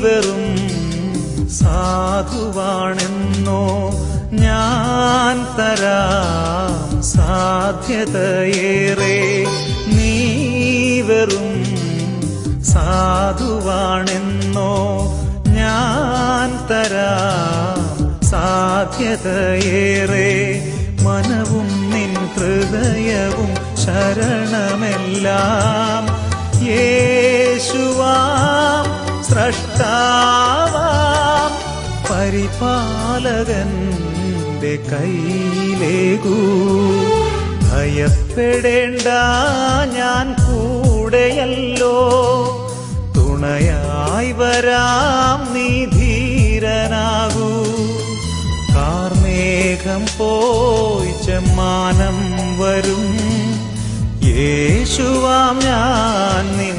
വെറും സാധുവാണെന്നോ ഞാൻ തരാം സാധ്യതയേറെ. നീ വെറും സാധുവാണെന്നോ ഞാൻ തരാം സാധ്യതയേറെ. മനവും നിൻ ഹൃദയവും ശരണമെല്ലാം യേശുവാം സ്രഷ്ടാവാം പരിപാലകന്റെ കയ്യിലേകൂ. ഭയപ്പെടേണ്ട, ഞാൻ കൂടെയല്ലോ, തുണയായി വരാം, നീ ധീരനാകൂ. കാർമേഘം പോയി ചെമ്മാനം വരും, യേശുവാം ഞാൻ നിൻ